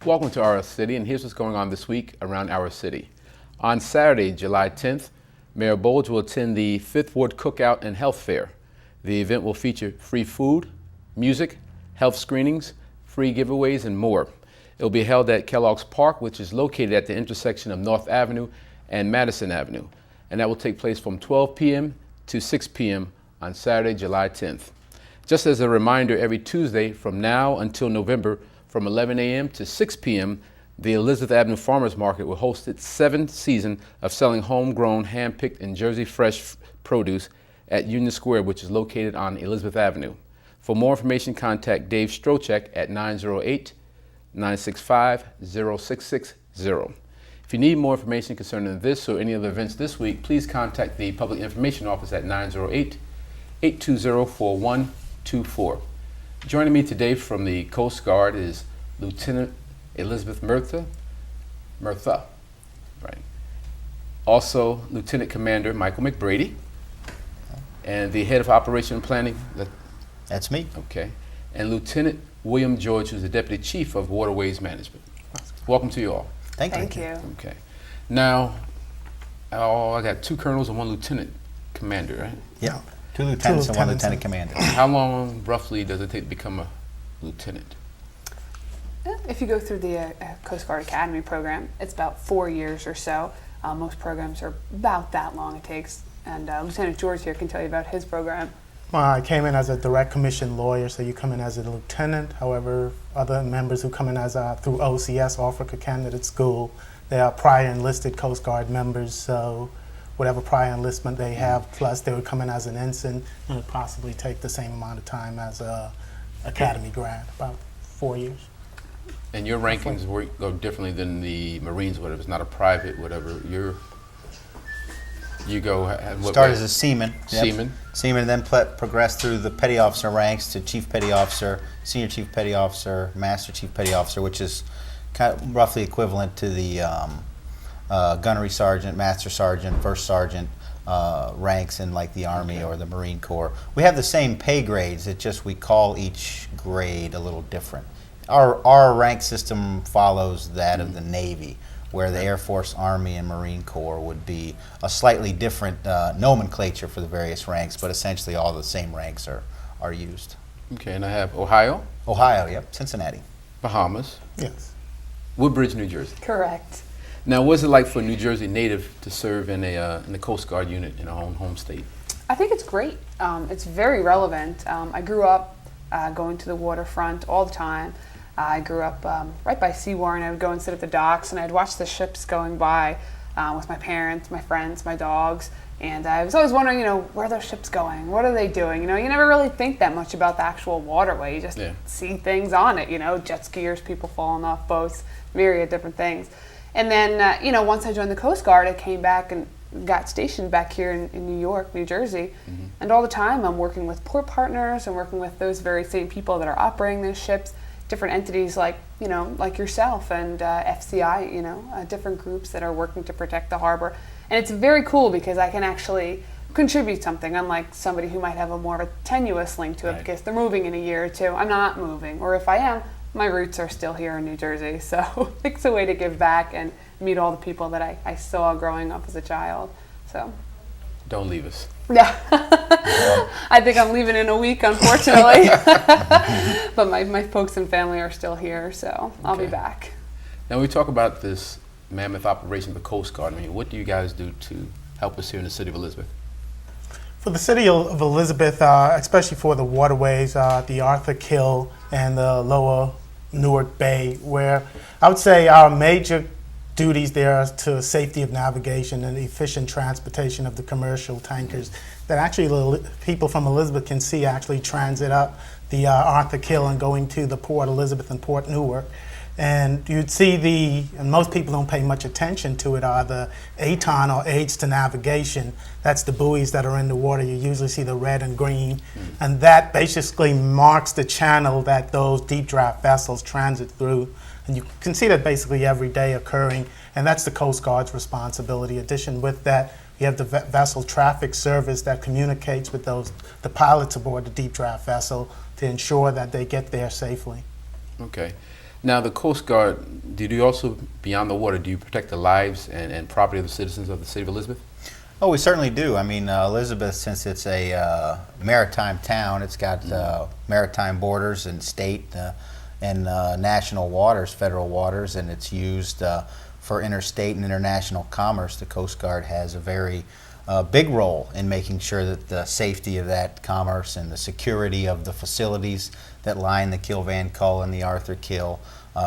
Welcome to our city, and here's what's going on this week around our city. On Saturday, July 10th, Mayor Bowles will attend the Fifth Ward Cookout and Health Fair. The event will feature free food, music, health screenings, free giveaways, and more. It will be held at Kellogg's Park, which is located at the intersection of North Avenue and Madison Avenue, and that will take place from 12 p.m. to 6 p.m. on Saturday, July 10th. Just as a reminder, every Tuesday from now until November, from 11 a.m. to 6 p.m., the Elizabeth Avenue Farmers Market will host its 7th season of selling homegrown, hand-picked, and Jersey fresh produce at Union Square, which is located on Elizabeth Avenue. For more information, contact Dave Strochek at 908-965-0660. If you need more information concerning this or any other events this week, please contact the Public Information Office at 908-820-4124. Joining me today from the Coast Guard is Lieutenant Elizabeth Murtha. Right. Also, Lieutenant Commander Michael McBrady, and the Head of Operation Planning. That's me. Okay. And Lieutenant William George, who's the Deputy Chief of Waterways Management. Welcome to you all. Thank you. Okay. Now, I got 2 colonels and 1 lieutenant commander, right? Yeah. 2 lieutenants and 1 lieutenant commander. How long, roughly, does it take to become a lieutenant? If you go through the Coast Guard Academy program, it's about 4 years or so. Most programs are about that long it takes. And Lieutenant George here can tell you about his program. Well, I came in as a direct commissioned lawyer, so you come in as a lieutenant. However, other members who come in as through OCS, Africa Candidate School, they are prior enlisted Coast Guard members, so whatever prior enlistment they have, plus they would come in as an ensign, and would possibly take the same amount of time as a academy grad, about 4 years. And your rankings go differently than the Marines, whatever. It's not a private, whatever. You go. Start as a seaman. Seaman. Seaman, and then progress through the petty officer ranks to chief petty officer, senior chief petty officer, master chief petty officer, which is kind of roughly equivalent to the gunnery sergeant, master sergeant, first sergeant ranks in like the Army or the Marine Corps. We have the same pay grades. It's just we call each grade a little different. Our rank system follows that of the Navy, where the Air Force, Army, and Marine Corps would be a slightly different nomenclature for the various ranks, but essentially all the same ranks are used. Okay, and I have Ohio. Ohio, yep. Cincinnati. Bahamas. Yes. Woodbridge, New Jersey. Correct. Now, what's it like for a New Jersey native to serve in the Coast Guard unit in our own home state? I think it's great. It's very relevant. I grew up going to the waterfront all the time. I grew up right by Seawarren. I would go and sit at the docks, and I'd watch the ships going by with my parents, my friends, my dogs. And I was always wondering, where are those ships going? What are they doing? You never really think that much about the actual waterway. You just see things on it, jet skiers, people falling off boats, myriad different things. And then, once I joined the Coast Guard, I came back and got stationed back here in New York, New Jersey. Mm-hmm. And all the time I'm working with port partners and working with those very same people that are operating those ships, different entities like yourself and FCI, different groups that are working to protect the harbor. And it's very cool because I can actually contribute something, unlike somebody who might have a more of a tenuous link to it because they're moving in a year or two. I'm not moving, or if I am, my roots are still here in New Jersey. So it's a way to give back and meet all the people that I saw growing up as a child. So don't leave us. Yeah. I think I'm leaving in a week, unfortunately. But my folks and family are still here, so I'll be back. Now we talk about this mammoth operation of the Coast Guard. I mean, what do you guys do to help us here in the city of Elizabeth? For the city of Elizabeth, especially for the waterways, the Arthur Kill and the lower Newark Bay, where I would say our major duties there are to safety of navigation and efficient transportation of the commercial tankers that actually people from Elizabeth can see actually transit up the Arthur Kill and going to the Port Elizabeth and Port Newark. And you'd see and most people don't pay much attention to it, are the ATON or aids to navigation. That's the buoys that are in the water. You usually see the red and green. And that basically marks the channel that those deep draft vessels transit through. And you can see that basically every day occurring. And that's the Coast Guard's responsibility. In addition with that, you have the vessel traffic service that communicates with the pilots aboard the deep draft vessel to ensure that they get there safely. Okay. Now, the Coast Guard, do you also, beyond the water, do you protect the lives and property of the citizens of the city of Elizabeth? Oh, we certainly do. I mean, Elizabeth, since it's a maritime town, it's got maritime borders and state and national waters, federal waters, and it's used for interstate and international commerce. The Coast Guard has a very big role in making sure that the safety of that commerce and the security of the facilities that line the Kill Van Kull and the Arthur Kill.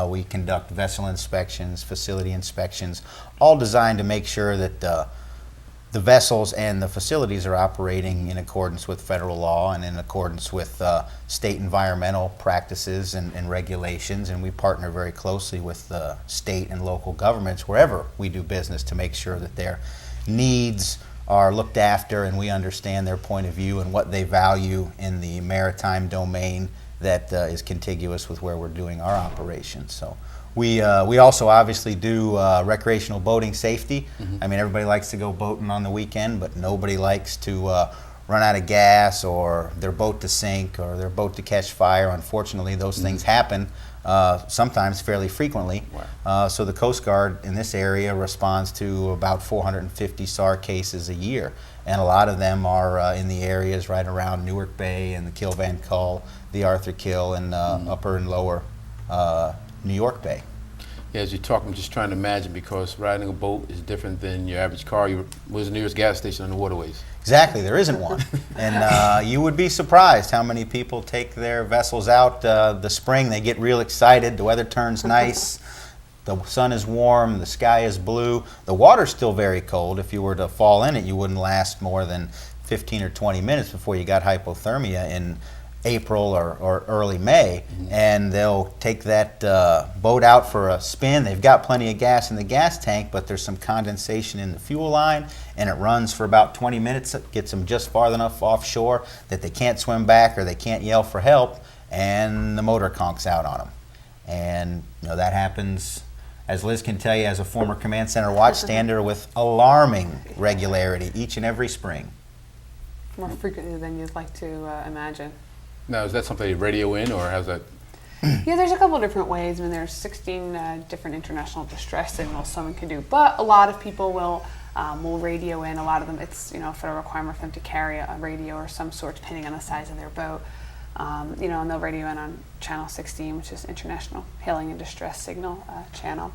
We conduct vessel inspections, facility inspections, all designed to make sure that the vessels and the facilities are operating in accordance with federal law and in accordance with state environmental practices and regulations. And we partner very closely with the state and local governments wherever we do business to make sure that their needs are looked after and we understand their point of view and what they value in the maritime domain that is contiguous with where we're doing our operations. So we also obviously do recreational boating safety. I mean, everybody likes to go boating on the weekend, but nobody likes to run out of gas or their boat to sink or their boat to catch fire. Unfortunately, those things happen sometimes fairly frequently. Wow. So the Coast Guard in this area responds to about 450 SAR cases a year, and a lot of them are in the areas right around Newark Bay and the Kill Van Kull, the Arthur Kill, and upper and lower New York Bay. Yeah, as you talk, I'm just trying to imagine, because riding a boat is different than your average car. Where's the nearest gas station on the waterways? Exactly, there isn't one. And you would be surprised how many people take their vessels out the spring. They get real excited, the weather turns nice, the sun is warm, the sky is blue. The water's still very cold. If you were to fall in it, you wouldn't last more than 15 or 20 minutes before you got hypothermia in April or early May. And they'll take that boat out for a spin. They've got plenty of gas in the gas tank, but there's some condensation in the fuel line, and it runs for about 20 minutes. It gets them just far enough offshore that they can't swim back or they can't yell for help, and the motor conks out on them. And that happens, as Liz can tell you, as a former command center watchstander, with alarming regularity each and every spring. More frequently than you'd like to imagine. Now, is that something they radio in, or how's that? Yeah, there's a couple different ways. I mean, there's 16 different international distress signals someone can do, but a lot of people will radio in. A lot of them, it's a federal requirement for them to carry a radio or some sort, depending on the size of their boat. And they'll radio in on channel 16, which is International Hailing and Distress Signal channel.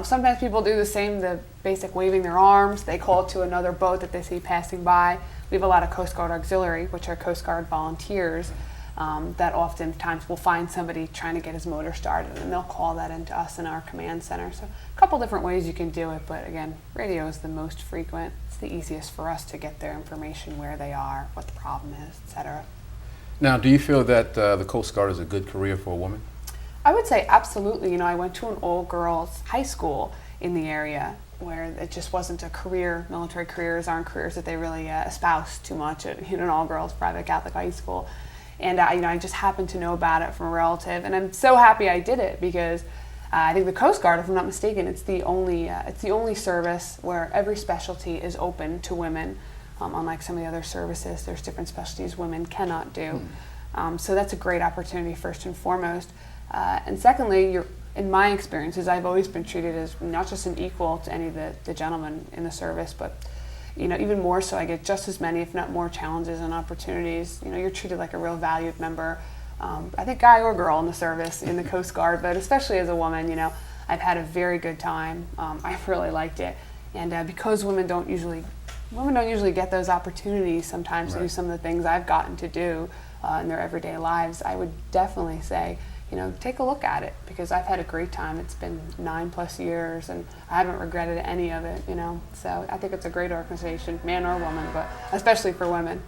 Sometimes people do the basic waving their arms. They call to another boat that they see passing by. We have a lot of Coast Guard Auxiliary, which are Coast Guard volunteers, that oftentimes will find somebody trying to get his motor started, and they'll call that into us in our command center. So a couple different ways you can do it, but again, radio is the most frequent. It's the easiest for us to get their information, where they are, what the problem is, etc. Now, do you feel that the Coast Guard is a good career for a woman? I would say absolutely. I went to an all-girls high school in the area where it just wasn't a career. Military careers aren't careers that they really espouse too much at an all-girls private Catholic high school. And I just happened to know about it from a relative, and I'm so happy I did it, because I think the Coast Guard, if I'm not mistaken, it's the only service where every specialty is open to women. Unlike some of the other services, there's different specialties women cannot do. So that's a great opportunity, first and foremost. And secondly, in my experiences, I've always been treated as not just an equal to any of the gentlemen in the service, but even more so. I get just as many, if not more, challenges and opportunities. You're treated like a real valued member. I think guy or girl in the service, in the Coast Guard, but especially as a woman, I've had a very good time. I've really liked it, and because women don't usually get those opportunities sometimes to do some of the things I've gotten to do in their everyday lives, I would definitely say, take a look at it, because I've had a great time. It's been 9+ years, and I haven't regretted any of it, So I think it's a great organization, man or woman, but especially for women.